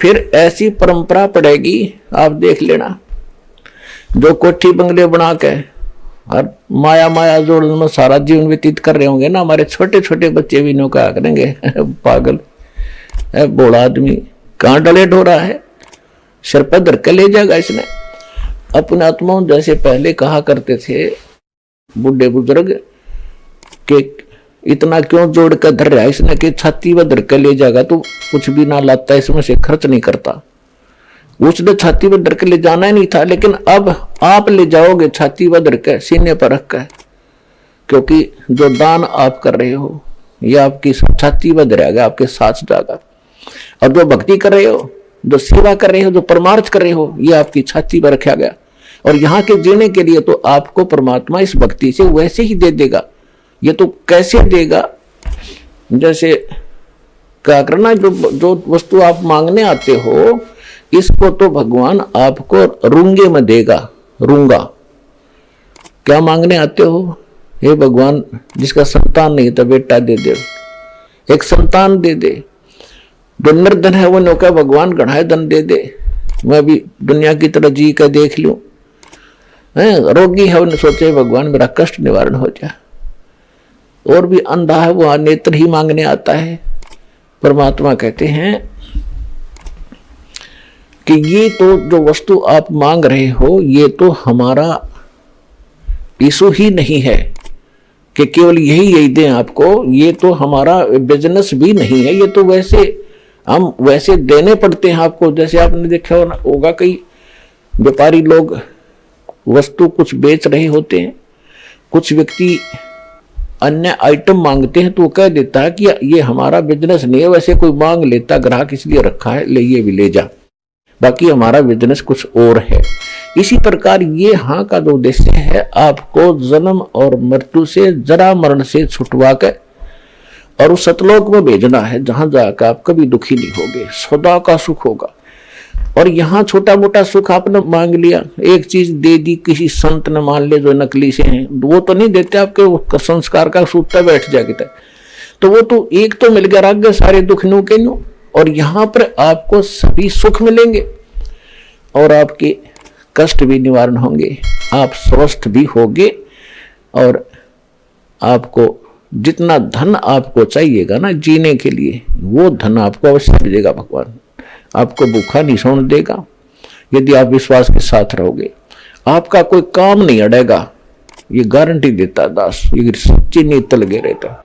फिर ऐसी परंपरा पड़ेगी, आप देख लेना, जो कोठी बंगले बना के और माया माया जोड़ में सारा जीवन व्यतीत कर रहे होंगे ना, हमारे छोटे छोटे बच्चे भी नो कहा करेंगे पागल है, बोला आदमी कहाँ डलेट हो रहा है, सिर पर धर के ले जाएगा इसने। अपने आत्माओं जैसे पहले कहा करते थे बुढ़े बुजुर्ग के, इतना क्यों जोड़ कर धर रहा है इसने कि छाती पर धर के ले जाएगा, तो कुछ भी ना लाता, इसमें से खर्च नहीं करता। उसने छाती पर धर के ले जाना ही नहीं था, लेकिन अब आप ले जाओगे छाती पर धर के, सीने पर रख कर, क्योंकि जो दान आप कर रहे हो ये आपकी छाती पर धरेगा, आपके साथ जाएगा। और जो भक्ति कर रहे हो, जो सेवा कर रहे हो, जो परमार्थ कर रहे हो, ये आपकी छाती पर रखा गया। और यहाँ के जीने के लिए तो आपको परमात्मा इस भक्ति से वैसे ही दे देगा। ये तो कैसे देगा, जैसे क्या करना, जो वस्तु आप मांगने आते हो इसको तो भगवान आपको रूंगे में देगा। रूंगा क्या मांगने आते हो, हे भगवान जिसका संतान नहीं था बेटा दे दे, एक संतान दे दे। जो निर्धन है वो नौका भगवान गढ़ाए धन दे दे, मैं भी दुनिया की तरह जी कर देख लूं। रोगी है उन्हें सोचे भगवान मेरा कष्ट निवारण हो जाए। और भी अंधा है वो नेत्र ही मांगने आता है। परमात्मा कहते हैं कि ये तो जो वस्तु आप मांग रहे हो ये तो हमारा इशू ही नहीं है कि केवल यही दें आपको, ये तो हमारा बिजनेस भी नहीं है। ये तो वैसे हम वैसे देने पड़ते हैं आपको। जैसे आपने देखा होगा कई व्यापारी लोग वस्तु कुछ बेच रहे होते हैं, कुछ व्यक्ति अन्य आइटम मांगते हैं तो वो कह देता है कि ये हमारा बिजनेस नहीं है। वैसे कोई मांग लेता, ग्राहक इसलिए रखा है ले ये भी ले जा, बाकी हमारा बिजनेस कुछ और है। इसी प्रकार ये हाँ का जो उद्देश्य है आपको जन्म और मृत्यु से, जरा मरण से छुटवा कर और उस सतलोक में भेजना है, जहां जाकर आप कभी दुखी नहीं होगे, सदा का सुख होगा। और यहाँ छोटा मोटा सुख आपने मांग लिया, एक चीज दे दी किसी संत ने, मान ले जो नकली से हैं, वो तो नहीं देते आपके संस्कार का सूता बैठ जाएगा, तो वो तो एक तो मिल गया, रख गए सारे दुख नु के नु। और यहाँ पर आपको सभी सुख मिलेंगे और आपके कष्ट भी निवारण होंगे, आप स्वस्थ भी होंगे। और आपको जितना धन आपको चाहिएगा ना जीने के लिए, वो धन आपको अवश्य मिलेगा। भगवान आपको भूखा नहीं सोने देगा यदि आप विश्वास के साथ रहोगे। आपका कोई काम नहीं अड़ेगा, ये गारंटी देता दास, ये सच्ची नीयत लगे रहता।